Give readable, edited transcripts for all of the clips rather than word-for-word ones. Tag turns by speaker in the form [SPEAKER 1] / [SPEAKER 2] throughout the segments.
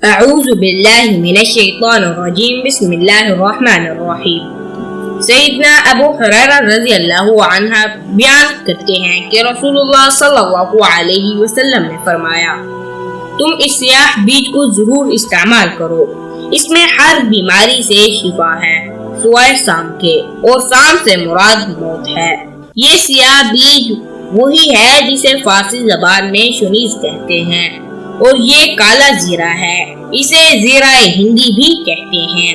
[SPEAKER 1] اعوذ باللہ من الشیطان الرجیم بسم اللہ الرحمن الرحیم۔ سیدنا ابو ہریرہ رضی اللہ عنہ بیان کرتے ہیں کہ رسول اللہ صلی اللہ علیہ وسلم نے فرمایا، تم اس سیاہ بیج کو ضرور استعمال کرو، اس میں ہر بیماری سے شفا ہے سوائے سام کے، اور سام سے مراد موت ہے۔ یہ سیاہ بیج وہی ہے جسے فارسی زبان میں شنیز کہتے ہیں، اور یہ کالا زیرہ ہے، اسے زیرہ ہندی بھی کہتے ہیں۔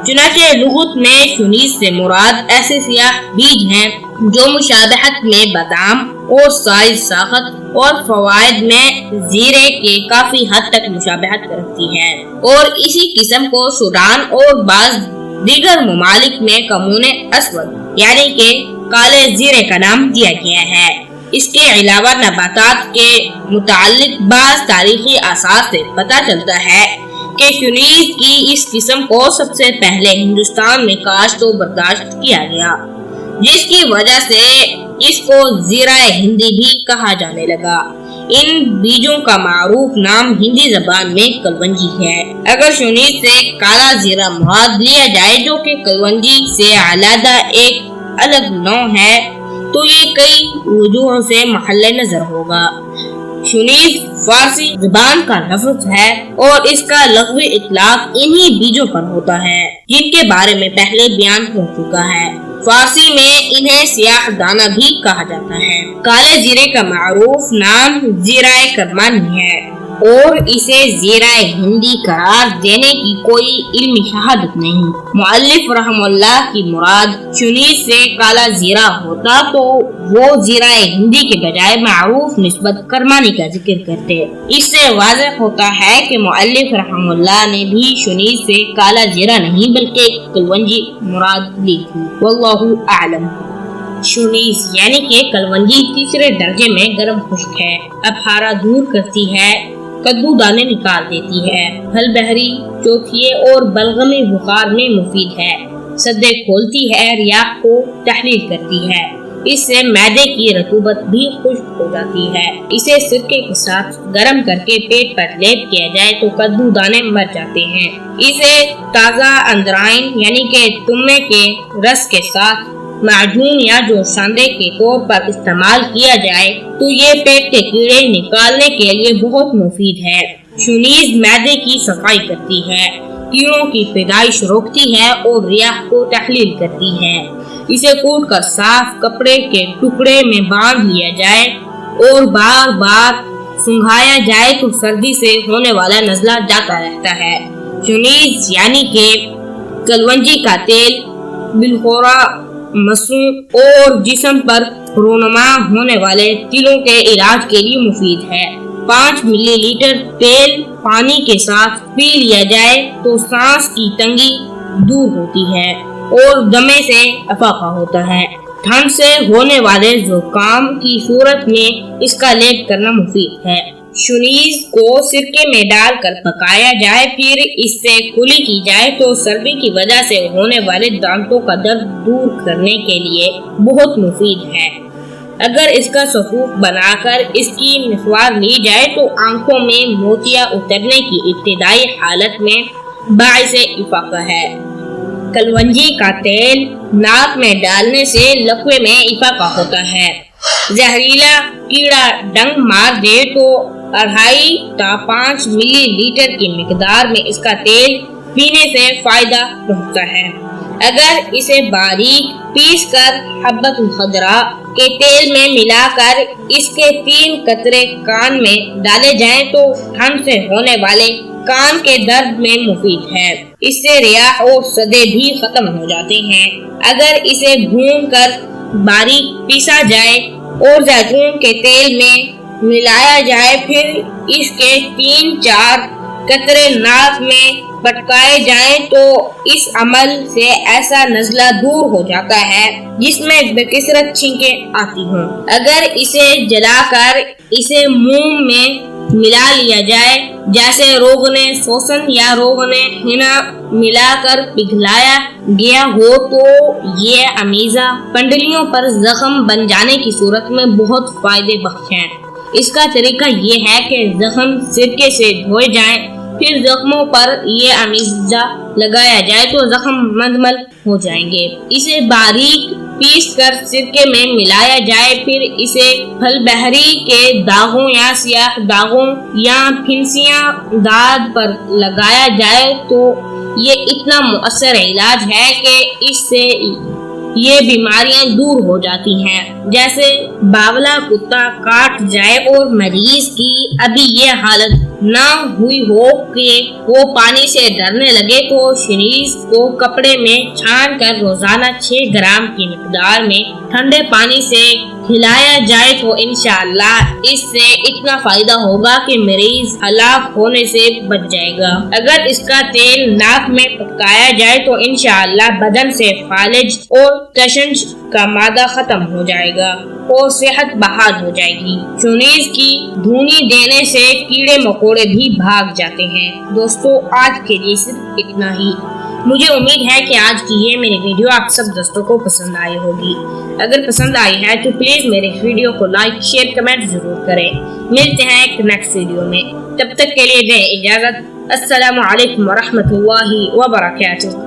[SPEAKER 1] چنانچہ لغت میں شنیز سے مراد ایسے سیاہ بیج ہیں جو مشابہت میں بادام اور سائز ساخت اور فوائد میں زیرے کے کافی حد تک مشابہت رکھتی ہے، اور اسی قسم کو سوڈان اور بعض دیگر ممالک میں کمون اسود یعنی کہ کالے زیرے کا نام دیا گیا ہے۔ اس کے علاوہ نباتات کے متعلق بعض تاریخی آثار سے پتہ چلتا ہے کہ شنیز کی اس قسم کو سب سے پہلے ہندوستان میں کاشت و برداشت کیا گیا، جس کی وجہ سے اس کو زیرہ ہندی بھی کہا جانے لگا۔ ان بیجوں کا معروف نام ہندی زبان میں کلونجی ہے۔ اگر شنیز سے کالا زیرہ مراد لیا جائے جو کہ کلونجی سے علیحدہ ایک الگ نوع ہے تو یہ کئی وجوہوں سے محل نظر ہوگا۔ شنیز فارسی زبان کا لفظ ہے اور اس کا لغوی اطلاق انہی بیجوں پر ہوتا ہے جن کے بارے میں پہلے بیان ہو چکا ہے۔ فارسی میں انہیں سیاہ دانہ بھی کہا جاتا ہے۔ کالے زیرے کا معروف نام زیرہ کرمانی ہے اور اسے زیرہ ہندی قرار دینے کی کوئی علمی شہادت نہیں۔ مؤلف رحم اللہ کی مراد شنیز سے کالا زیرہ ہوتا تو وہ زیرہ ہندی کے بجائے معروف نسبت کرمانی کا ذکر کرتے۔ اس سے واضح ہوتا ہے کہ مؤلف رحم اللہ نے بھی شنیز سے کالا زیرہ نہیں بلکہ کلونجی مراد لی تھی۔ واللہ اعلم۔ شنیز یعنی کہ کلونجی تیسرے درجے میں گرم خشک ہے، ابخارہ دور کرتی ہے، کدو دانے نکال دیتی ہے، پھل بہری، چوتھیے اور بلغمی بخار میں مفید ہے، سدے کھولتی ہے، ریاح کو تحلیل کرتی ہے، اس سے معدے کی رطوبت بھی خشک ہو جاتی ہے۔ اسے سرکے کے ساتھ گرم کر کے پیٹ پر لیپ کیا جائے تو کدو دانے مر جاتے ہیں۔ اسے تازہ اندرائن یعنی کہ تمے کے رس کے ساتھ معجون یا جوشاندے کے طور پر استعمال کیا جائے تو یہ پیٹ کے کیڑے نکالنے کے لیے بہت مفید ہے۔ شنیز معدے کی صفائی کرتی ہے، کیڑوں کی پیدائش روکتی ہے اور ریاح کو تحلیل کرتی ہے۔ اسے کوٹ کر صاف کپڑے کے ٹکڑے میں باندھ لیا جائے اور بار بار سنگھایا جائے تو سردی سے ہونے والا نزلہ جاتا رہتا ہے۔ شنیز یعنی کہ کلونجی کا تیل بالخورا مسوں اور جسم پر رونما ہونے والے تلوں کے علاج کے لیے مفید ہے۔ 5 ملی لیٹر تیل پانی کے ساتھ پی لیا جائے تو سانس کی تنگی دور ہوتی ہے اور دمے سے افاقہ ہوتا ہے۔ ٹھنڈ سے ہونے والے زکام کی صورت میں اس کا لیپ کرنا مفید ہے۔ شنیز کو سرکے میں ڈال کر پکایا جائے پھر اس سے کلی کی جائے تو سردی کی وجہ سے ہونے والے دانتوں کا درد دور کرنے کے لیے بہت مفید ہے۔ اگر اس کا سفوف بنا کر اس کی مسوار لی جائے تو آنکھوں میں موتیا اترنے کی ابتدائی حالت میں باعث افاقہ ہے۔ کلونجی کا تیل ناک میں ڈالنے سے لقوے میں افاقہ ہوتا ہے۔ زہریلا کیڑا ڈنگ مار دے تو 2.5 تا 5 ملی لیٹر کی مقدار میں اس کا تیل پینے سے فائدہ پہنچتا ہے۔ اگر اسے باریک پیس کر حبۃ الخضراء کے تیل میں ملا کر اس کے 3 قطرے کان میں ڈالے جائیں تو ٹھنڈ سے ہونے والے کان کے درد میں مفید ہے۔ اس سے ریاح اور صدے بھی ختم ہو جاتے ہیں۔ اگر اسے بھون کر باریک پیسا جائے اور زیتون کے تیل میں ملایا جائے پھر اس کے 3-4 قطرے ناک میں پٹکائے جائیں تو اس عمل سے ایسا نزلہ دور ہو جاتا ہے جس میں بکثرت چھینکیں آتی ہوں۔ اگر اسے جلا کر اسے منہ میں ملا لیا جائے جیسے روغن سوسن یا روغن ہنا ملا کر پگھلایا گیا ہو تو یہ امیزہ پنڈلیوں پر زخم بن جانے کی صورت میں بہت فائدے بخش ہیں۔ اس کا طریقہ یہ ہے کہ زخم سرکے سے دھوئے جائیں پھر زخموں پر یہ امیزہ لگایا جائے تو زخم مندمل ہو جائیں گے۔ اسے باریک پیس کر سرکے میں ملایا جائے، پھر اسے پھل بہری کے داغوں یا سیاہ داغوں یا پھنسیاں داد پر لگایا جائے تو یہ اتنا مؤثر علاج ہے کہ اس سے یہ بیماریاں دور ہو جاتی ہیں، جیسے باولا کتا کاٹ جائے اور مریض کی ابھی یہ حالت نہ ہوئی ہو کہ وہ پانی سے ڈرنے لگے تو شنیز کو کپڑے میں چھان کر روزانہ 6 گرام کی مقدار میں ٹھنڈے پانی سے کھلایا جائے تو انشاءاللہ اس سے اتنا فائدہ ہوگا کہ مریض ہلاک ہونے سے بچ جائے گا۔ اگر اس کا تیل ناک میں پکایا جائے تو انشاءاللہ بدن سے فالج اور تشنج کا مادہ ختم ہو جائے گا اور صحت بحال ہو جائے گی۔ شنیز کی دھونی دینے سے کیڑے مکوڑے بھی بھاگ جاتے ہیں۔ دوستو آج کے لیے صرف اتنا ہی۔ مجھے امید ہے کہ آج کی یہ میری ویڈیو آپ سب دوستوں کو پسند آئی ہوگی۔ اگر پسند آئی ہے تو پلیز میرے ویڈیو کو لائک، شیئر، کمنٹ ضرور کریں۔ ملتے ہیں ایک نیکسٹ ویڈیو میں، تب تک کے لیے دیں اجازت۔ السلام علیکم ورحمۃ اللہ وبرکاتہ۔